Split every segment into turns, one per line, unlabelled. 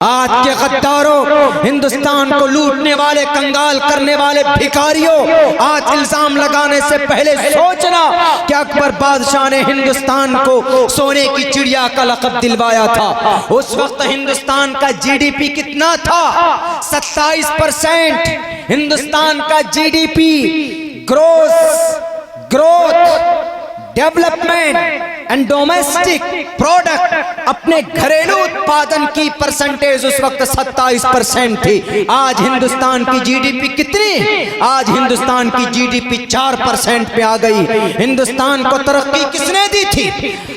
आज के गद्दारों, हिंदुस्तान को लूटने वाले, कंगाल करने वाले भिखारियों, आज इल्जाम लगाने से पहले सोचना कि अकबर बादशाह ने हिंदुस्तान को सोने की चिड़िया का लक़ब दिलवाया था। उस वक्त हिंदुस्तान का जीडीपी कितना था? 27%। हिंदुस्तान का GDP, growth, development and domestic product, अपने घरेलू उत्पादन की परसेंटेज उस वक्त 27% थी। आज हिंदुस्तान की जीडीपी कितनी? आज हिंदुस्तान की जीडीपी 4% पे आ गई। हिंदुस्तान को तरक्की किसने दी थी?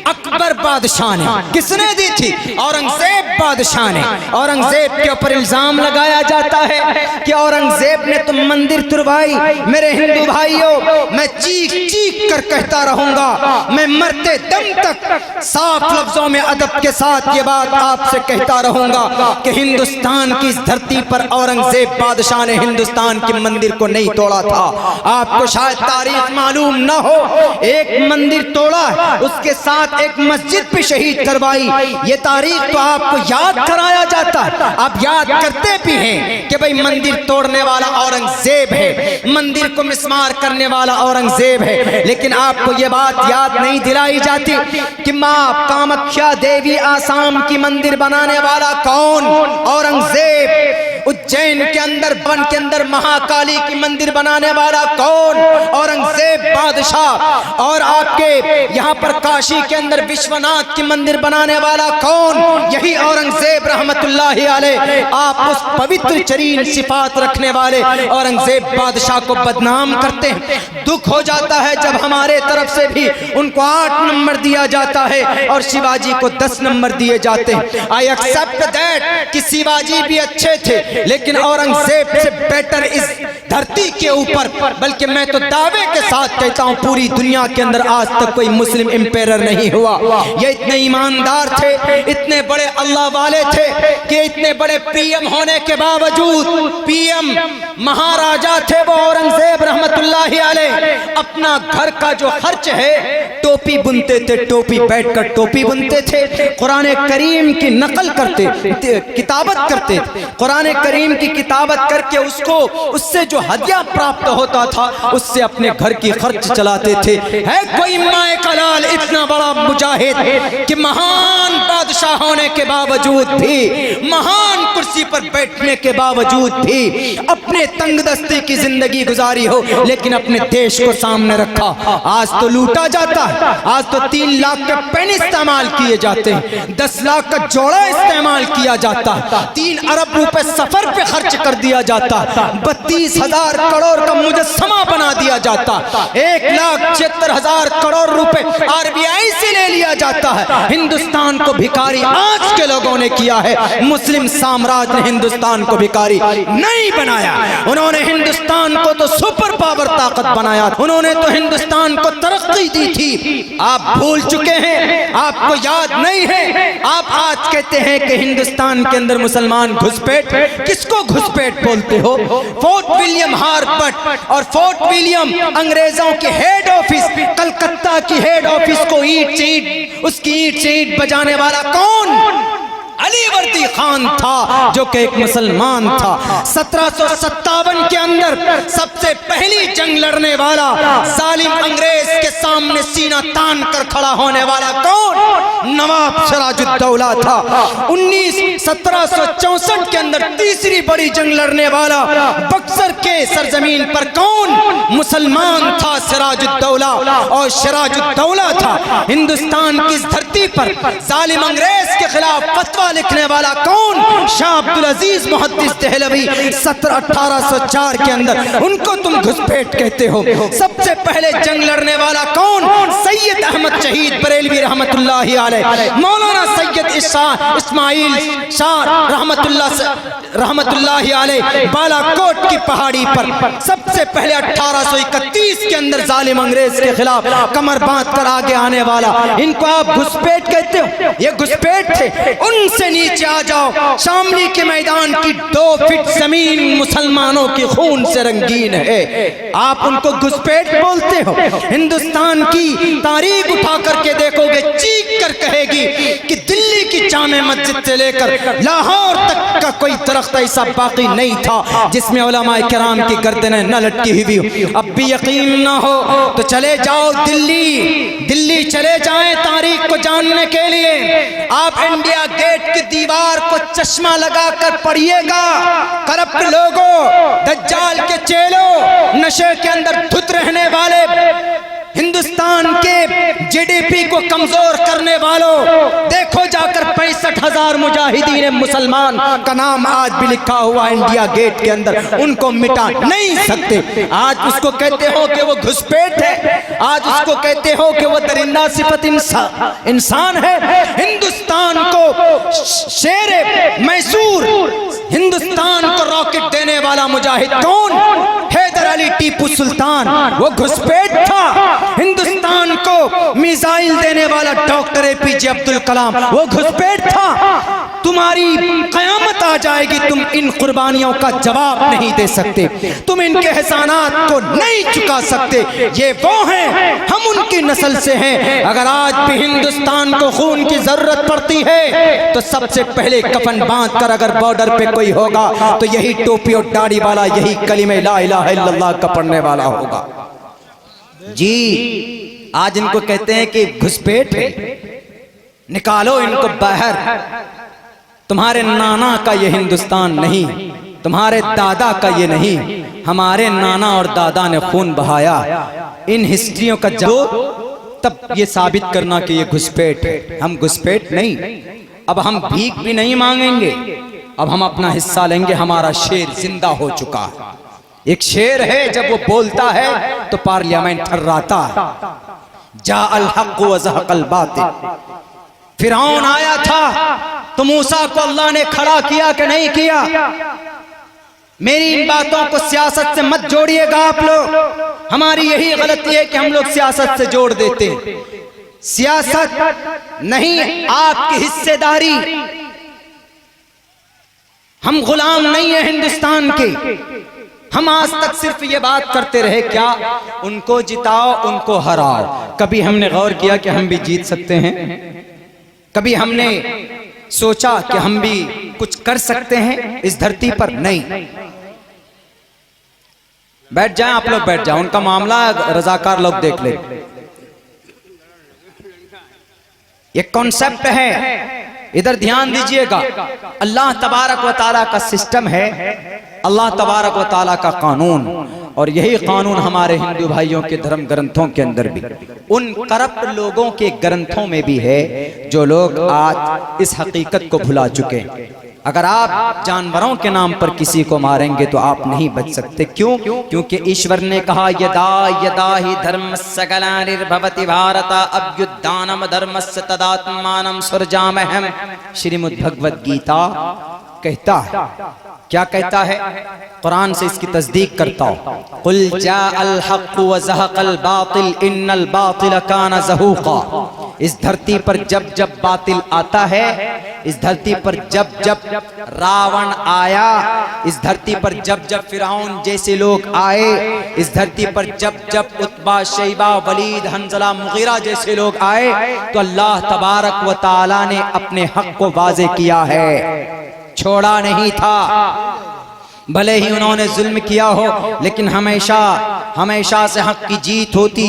अकबर बादशाह ने। किसने दी थी? औरंगजेब बादशाह ने। औरंगजेब के ऊपर इल्जाम लगाया जाता है कि औरंगजेब ने तो मंदिर तुड़वाई। मेरे हिंदू भाइयों, मैं चीख चीख कर कहता रहूंगा, मैं मरते दम तक साफ लफ्जों में अदब के साथ ये बात आपसे कहता रहूंगा कि हिंदुस्तान की इस धरती पर औरंगजेब बादशाह ने हिंदुस्तान के मंदिर को नहीं तोड़ा था। आपको शायद तारीख मालूम ना हो, एक मंदिर तोड़ा, उसके साथ एक मस्जिद भी शहीद करवाई। ये तारीख तो आपको याद कराया जाता है, आप याद करते भी हैं कि भाई मंदिर तोड़ने वाला औरंगजेब है, मंदिर को मिस्मार करने वाला औरंगजेब है। लेकिन आपको ये बात याद नहीं दिलाई जाती कि मां कामाख्या देवी आसाम की मंदिर बनाने वाला कौन? औरंगजेब। उज्जैन के अंदर, वन के अंदर महाकाली की मंदिर बनाने वाला कौन? औरंगजेब बादशाह। और आपके यहाँ पर काशी के अंदर विश्वनाथ की मंदिर बनाने वाला कौन? यही औरंगजेब रहमतुल्लाहि अलैह। आप उस पवित्र चरीन सिफात रखने वाले औरंगजेब बादशाह को बदनाम करते हैं। दुख हो जाता है जब हमारे तरफ से भी उनको 8 नंबर दिया जाता है और शिवाजी को 10 नंबर दिए जाते हैं। आई एक्सेप्ट दैट कि शिवाजी भी अच्छे थे, लेकिन औरंगजेब से बेटर इस धरती के ऊपर, बल्कि मैं तो दावे के साथ कहता हूं पूरी दुनिया के अंदर आज तक कोई मुस्लिम एम्पायर नहीं हुआ। ये इतने ईमानदार थे, इतने बड़े अल्लाह वाले थे कि इतने बड़े पीएम होने के बावजूद, पीएम महाराजा थे वो औरंगजेब रहमतुल्लाहि अलैह, अपना घर का जो खर्च है टोपी बुनते थे, टोपी बैठकर टोपी बुनते थे, कुरान करीम की नकल करते, किताबत करते, कुरान करीम की किताबत करके उसको, उससे जो हदिया प्राप्त होता था उससे अपने घर की खर्च चलाते थे। है कोई माए कलाल इतना बड़ा मुजाहिद कि महान बादशाह होने के बावजूद भी, महान कुर्सी पर बैठने के बावजूद भी अपने तंगदस्ती की जिंदगी गुजारी हो, लेकिन अपने देश को सामने रखा। आज तो लूटा जाता है, आज तो 3 लाख के पेन इस्तेमाल किए जाते हैं, 10 लाख का जोड़ा इस्तेमाल किया जाता है, 3 अरब रुपए सफर पे खर्च कर दिया जाता, 32,000 करोड़ का मुजस्समा बना दिया जाता, 1,76,000 करोड़ रुपए आरबीआई से ले लिया जाता है। हिंदुस्तान को भिखारी आज के लोगों ने किया है, मुस्लिम साम्राज्य ने हिंदुस्तान को भिखारी नहीं बनाया। उन्होंने हिंदुस्तान को तो सुपर पावर ताकत बनाया, उन्होंने तो हिंदुस्तान को तरक्की दी थी। आप भूल चुके हैं, आपको याद नहीं है। आप आज कहते हैं कि हिंदुस्तान के अंदर मुसलमान घुसपैठ, किसको घुसपैठ बोलते हो? फोर्ट विलियम हार्बर्ट और फोर्ट विलियम अंग्रेजों के हेड ऑफिस, कलकत्ता की हेड ऑफिस को ईंट से ईंट, उसकी ईंट से ईंट बजाने वाला कौन? अली वर्दी खान था, जो कि एक मुसलमान था। 1757 के अंदर सबसे पहली जंग लड़ने वाला, जालिम अंग्रेज के सामने सीना तान कर खड़ा होने वाला कौन? नवाब सिराजुद्दौला था। 1764 के अंदर तीसरी बड़ी जंग लड़ने वाला बक्सर के सरजमीन पर कौन? मुसलमान था, सिराजुद्दौला। और सिराजुद्दौला था हिंदुस्तान की इस धरती पर जालिम अंग्रेज के खिलाफ फतवा लिखने वाला कौन? शाह अब्दुल अजीज मुहद्दिस देहलवी 1804 के अंदर। उनको तुम घुसपैठ कहते हो। सबसे पहले जंग लड़ने वाला कौन? सैयद अहमद शहीद बरेलवी रहमतुल्लाहि अलैह। मौलाना सैयद इस्माइल शाह रहमतुल्लाहि अलैह बालाकोट की पहाड़ी पर सबसे पहले 1831 के अंदर जालिम अंग्रेज के खिलाफ कमर बांध कर आगे आने वाला। इनको आप घुसपैठ कहते हो? ये घुसपैठ थे। उनसे नीचे आ जाओ, शामली के मैदान की 2 फीट जमीन मुसलमानों के खून से रंगीन है, आप उनको घुसपैठ बोलते हो? हिंदुस्तान की तारीख उठा करके देखोगे, चीख कर कहेगी कि दिल्ली की की जामे मस्जिद से लेकर लाहौर तक का कोई दरख्त ऐसा बाकी नहीं था जिसमें उलमाए किराम की गर्दनें न लटकी हुई हो। अब भी यकीन न हो तो चले जाओ दिल्ली चले जाएं तारीख को जानने के लिए। आप इंडिया गेट की दीवार को चश्मा लगाकर पढ़िएगा। करप्ट लोगों, दज्जाल के चेलों, नशे के अंदर धुत रहने वाले, हिंदुस्तान के जीडीपी को कमजोर करने वालों, देखो जाकर 65,000 मुजाहिदीन मुसलमान का नाम आज भी लिखा हुआ इंडिया गेट के अंदर, उनको मिटा नहीं सकते। आज उसको कहते हो कि वो घुसपैठ है, आज उसको कहते हो कि वो दरिंदा सिफत इंसान है। हिंदुस्तान को शेर मैसूर, हिंदुस्तान को रॉकेट देने वाला मुजाहिद कौन? हैदर अली टीपू सुल्तान, वो घुसपैठ था। हिंदुस्तान को मिसाइल देने वाला डॉक्टर एपीजे अब्दुल कलाम, वो घुसपैठ था। तुम्हारी कयामत आ जाएगी, तुम इन कुर्बानियों का जवाब नहीं दे सकते, तुम इनके एहसानात को नहीं चुका सकते। ये वो हैं, हम उनकी नस्ल से हैं। अगर आज भी हिंदुस्तान को खून की जरूरत पड़ती है तो सबसे पहले कफन बांध कर अगर बॉर्डर पे कोई होगा तो यही टोपी और दाढ़ी वाला, यही कलिमे ला इलाहा इल्लल्लाह का पढ़ने वाला होगा। जी, आज इनको कहते हैं कि घुसपैठ है, निकालो इनको बाहर। तुम्हारे नाना का ये हिंदुस्तान नहीं, तुम्हारे दादा का ये नहीं। हमारे नाना और दादा ने खून बहाया। इन हिस्ट्रियों का जब तब ये साबित करना कि ये घुसपैठ है। हम घुसपैठ नहीं, अब हम भीख भी नहीं मांगेंगे, अब हम अपना हिस्सा लेंगे। हमारा शेर जिंदा हो चुका है। एक शेर है, जब वो बोलता है तो पार्लियामेंट थर्राता है। जा अल हक व ज़हक़ल बातिल। फिरौन आया था तो मूसा को अल्लाह ने खड़ा किया कि नहीं किया? मेरी इन बातों को सियासत से मत जोड़िएगा आप लोग। हमारी यही गलती है कि हम लोग सियासत से जोड़ देते हैं। सियासत नहीं, आपकी हिस्सेदारी। हम गुलाम नहीं है हिंदुस्तान के। हम आज तक सिर्फ ये बात करते रहे, क्या उनको जिताओ उनको हराओ। कभी हमने गौर किया कि हम भी जीत सकते हैं? कभी हमने सोचा कि हम भी कुछ कर सकते हैं इस धरती पर? नहीं। बैठ जाएं आप लोग, बैठ जाओ, उनका मामला रजाकार लोग देख ले। ये कॉन्सेप्ट है, इधर ध्यान दीजिएगा। अल्लाह तबारक व ताला का सिस्टम है, अल्लाह तबारक व ताला का कानून, और यही कानून हमारे हिंदू भाइयों के धर्म ग्रंथों के अंदर भी, उन करप्ट लोगों के ग्रंथों में भी है जो लोग आज इस हकीकत को भुला चुके हैं। अगर आप जानवरों के नाम पर किसी को मारेंगे तो आप नहीं बच सकते। क्यों? क्योंकि ईश्वर ने कहा यदा यदा ही धर्मस्य ग्लानिर्भवति भारत अभ्युत्थानम धर्मस्य तदात्मानं सृजाम्यहम्। श्रीमद् भगवद गीता कहता है, क्या कहता है? कुरान से इसकी तस्दीक करता हूं। कुल जाअल हक़्क़ु व ज़हक़ल बातिल इन्नल बातिल कान ज़हूक़ा। इस धरती पर जब जब बातिल आता है, इस धरती पर जब जब रावण आया, इस धरती पर जब जब फिरौन जैसे लोग आए, इस धरती पर जब जब उतबा शैबा वलीद हंज़ला मुग़ीरा जैसे लोग आए, तो अल्लाह तबारक व ताला ने अपने हक को वाज़े किया है, छोड़ा नहीं था। भले ही उन्होंने जुल्म किया हो, लेकिन हमेशा हमेशा से हक की जीत होती।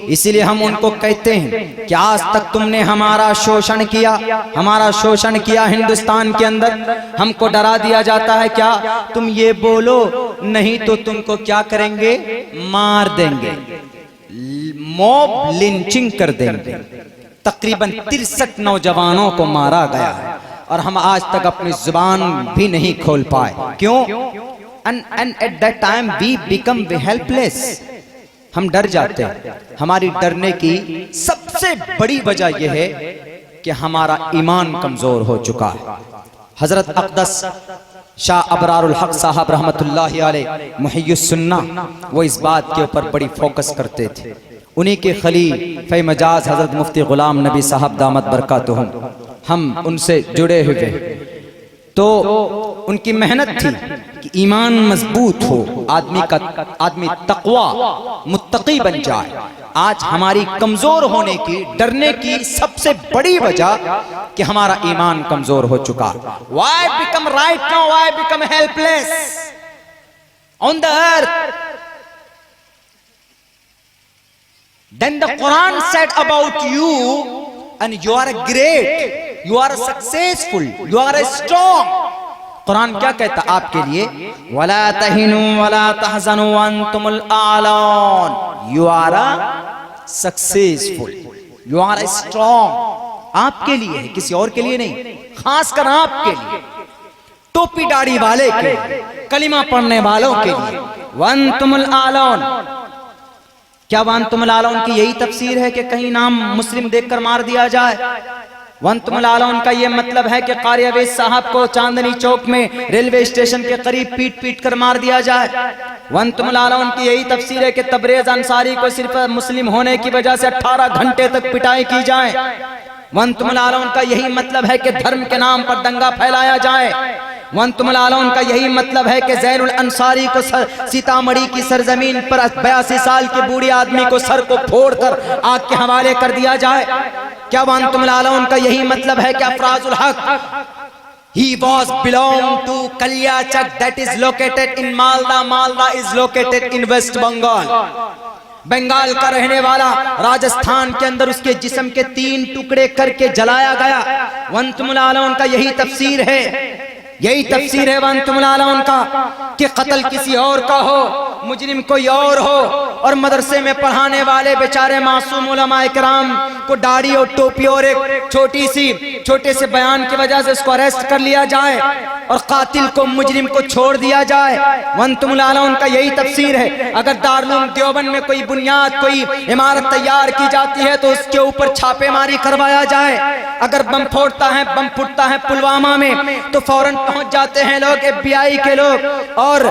इसीलिए हम उनको कहते हैं कि आज तक तुमने हमारा शोषण किया, हमारा शोषण किया हिंदुस्तान के अंदर। हमको डरा दिया जाता है, क्या तुम ये बोलो नहीं तो तुमको क्या करेंगे? मार देंगे, मॉब लिंचिंग कर देंगे। तकरीबन 63 नौजवानों को मारा गया है और हम आज तक अपनी जुबान भी नहीं खोल पाए। क्यों? and at that time we become helpless। हम डर जाते हैं। हमारी डरने की सबसे बड़ी वजह यह है कि हमारा ईमान कमजोर हो चुका है। हजरत अक़दस शाह अबरारुल हक साहब रहमतुल्लाहि अलैह मुहिय्युस सुन्ना, वो इस बात के ऊपर बड़ी फोकस करते थे। उन्हीं के खलीफे मजाज हजरत मुफ्ती गुलाम नबी साहब दामत बरकातुहुम, हम उनसे जुड़े हुए। तो उनकी मेहनत थी कि ईमान मजबूत हो, आदमी तकवा मुत्तकी बन जाए। आज हमारी कमजोर होने की, डरने की सबसे बड़ी वजह कि हमारा ईमान कमजोर हो चुका। Why become right now? Why become helpless on the earth? Then the Quran said about you, and you are great, you are successful, you are strong. Quran क्या कहता आपके लिए? वला तहिनु वला तहजनु वअंतुमुल आलान, you are successful, you are strong. आपके लिए है, किसी और के लिए नहीं, खासकर आपके लिए, टोपी दाढ़ी वाले के लिए, कलिमा पढ़ने वालों के लिए। वअंतुमुल आलान, क्या वअंतुमुल आलान की यही तफसीर है कि कहीं नाम मुस्लिम देखकर मार दिया जाए? वअंतुमुल आलान का ये मतलब है कि कारी अवैस साहब को चांदनी चौक में रेलवे स्टेशन के करीब पीट पीट कर मार दिया जाए? वअंतुमुल आलान की यही तफसीर है कि तबरेज अंसारी को सिर्फ मुस्लिम होने की वजह से 18 घंटे तक पिटाई की जाए? वअंतुमुल आलान का यही मतलब है कि धर्म के नाम पर दंगा फैलाया जाए? वअंतुमुल आलान का यही मतलब है कि ज़ैनुल अंसारी को सीतामढ़ी की सरजमीन पर 82 साल के बूढ़े आदमी को सर को फोड़कर आग के हवाले कर दिया जाए? क्या वअंतुमुल आलान का यही मतलब है कि अफराजुल हक he was belong to Kalyachak that is located in Malda, Malda is located in West Bengal, Bengal का रहने वाला राजस्थान के अंदर उसके जिस्म के 3 टुकड़े करके जलाया गया? वअंतुमुल आलान का यही तफसीर है, यही तफसीर है वअंतुमुल आलान का कि कत्ल किसी और का हो, मुजरिम कोई और हो, और मदरसे में पढ़ाने वाले बेचारे मासूम उलमा इकराम को दाढ़ी और टोपी और एक छोटे से बयान की वजह से उसको अरेस्ट कर लिया जाए और कातिल को, मुजरिम को छोड़ दिया जाए। वअंतुमुल आलान का यही तफसीर है। अगर दारुल देवबंद में कोई बुनियाद, कोई इमारत तैयार की जाती है तो उसके ऊपर छापेमारी करवाया जाए। अगर बम फूटता है पुलवामा में तो फौरन पहुंच जाते हैं लोग, FBI के लोग और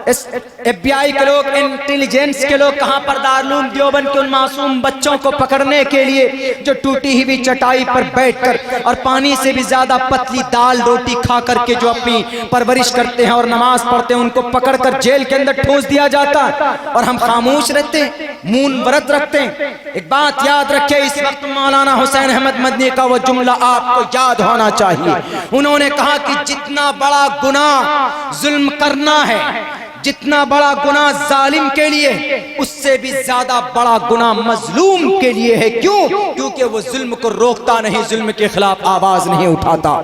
FBI के लोग, इंटेलिजेंस के लोग, कहां पर? दारुल देवबंद के उन मासूम बच्चों को पकड़ने के लिए जो टूटी हुई चटाई पर बैठकर और पानी से भी ज्यादा पतली दाल रोटी खा करके जो अपनी परवरिश करते हैं और नमाज पढ़ते हैं, उनको पकड़कर जेल के अंदर ठूंस दिया जाता है और हम खामोश रहते हैं, मौन व्रत रखते हैं। एक बात याद रखिए, इस वक्त मौलाना हुसैन अहमद मदनी का वो जुमला आपको याद होना चाहिए। उन्होंने कहा कि जितना बड़ा गुनाह जुल्म करना है, जितना बड़ा गुनाह जालिम के लिए, उससे भी ज्यादा बड़ा गुनाह मजलूम के लिए है। क्यों? क्योंकि वो जुल्म को रोकता नहीं, जुल्म के खिलाफ आवाज नहीं उठाता।